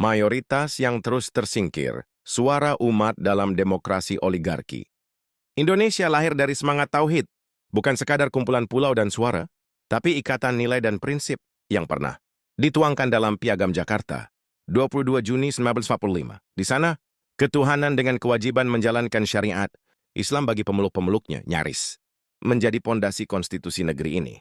mayoritas yang terus tersingkir, suara umat dalam demokrasi oligarki. Indonesia lahir dari semangat tauhid, bukan sekadar kumpulan pulau dan suara, tapi ikatan nilai dan prinsip yang pernah dituangkan dalam Piagam Jakarta, 22 Juni 1945. Di sana, ketuhanan dengan kewajiban menjalankan syariat Islam bagi pemeluk-pemeluknya nyaris menjadi pondasi konstitusi negeri ini.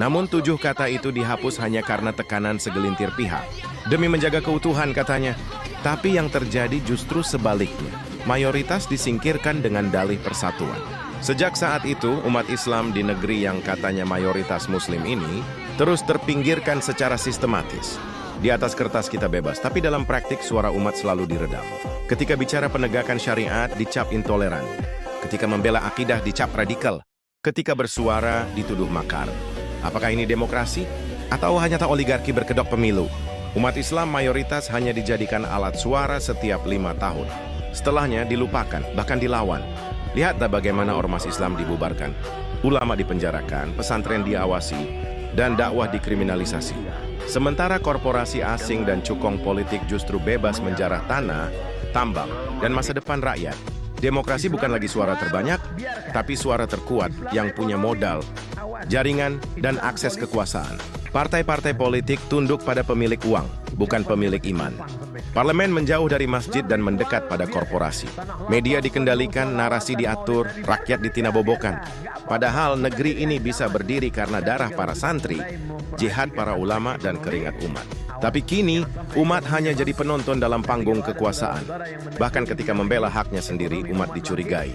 Namun 7 kata itu dihapus hanya karena tekanan segelintir pihak. Demi menjaga keutuhan katanya. Tapi yang terjadi justru sebaliknya. Mayoritas disingkirkan dengan dalih persatuan. Sejak saat itu, umat Islam di negeri yang katanya mayoritas Muslim ini terus terpinggirkan secara sistematis. Di atas kertas kita bebas, tapi dalam praktik suara umat selalu diredam. Ketika bicara penegakan syariat, dicap intoleran. Ketika membela akidah, dicap radikal. Ketika bersuara, dituduh makar. Apakah ini demokrasi? Atau hanya tak oligarki berkedok pemilu? Umat Islam mayoritas hanya dijadikan alat suara setiap 5 tahun. Setelahnya dilupakan, bahkan dilawan. Lihatlah bagaimana ormas Islam dibubarkan. Ulama dipenjarakan, pesantren diawasi, dan dakwah dikriminalisasi. Sementara korporasi asing dan cukong politik justru bebas menjarah tanah, tambang, dan masa depan rakyat. Demokrasi bukan lagi suara terbanyak, tapi suara terkuat yang punya modal, jaringan, dan akses kekuasaan. Partai-partai politik tunduk pada pemilik uang, bukan pemilik iman. Parlemen menjauh dari masjid dan mendekat pada korporasi. Media dikendalikan, narasi diatur, rakyat ditinabobokan. Padahal negeri ini bisa berdiri karena darah para santri, jihad para ulama, dan keringat umat. Tapi kini, umat hanya jadi penonton dalam panggung kekuasaan. Bahkan ketika membela haknya sendiri, umat dicurigai.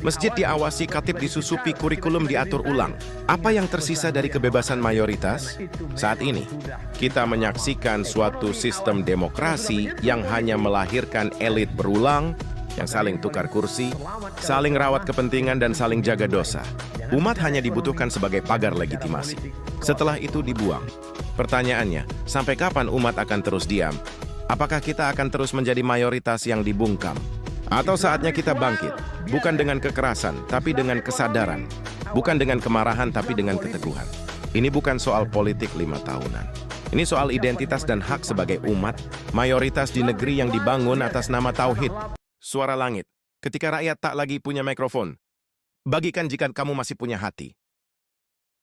Masjid diawasi, khatib disusupi, kurikulum diatur ulang. Apa yang tersisa dari kebebasan mayoritas? Saat ini, kita menyaksikan suatu sistem demokrasi yang hanya melahirkan elit berulang, yang saling tukar kursi, saling rawat kepentingan, dan saling jaga dosa. Umat hanya dibutuhkan sebagai pagar legitimasi. Setelah itu dibuang. Pertanyaannya, sampai kapan umat akan terus diam? Apakah kita akan terus menjadi mayoritas yang dibungkam? Atau saatnya kita bangkit, bukan dengan kekerasan, tapi dengan kesadaran. Bukan dengan kemarahan, tapi dengan keteguhan. Ini bukan soal politik 5 tahunan. Ini soal identitas dan hak sebagai umat, mayoritas di negeri yang dibangun atas nama tauhid. Suara langit, ketika rakyat tak lagi punya mikrofon. Bagikan jika kamu masih punya hati.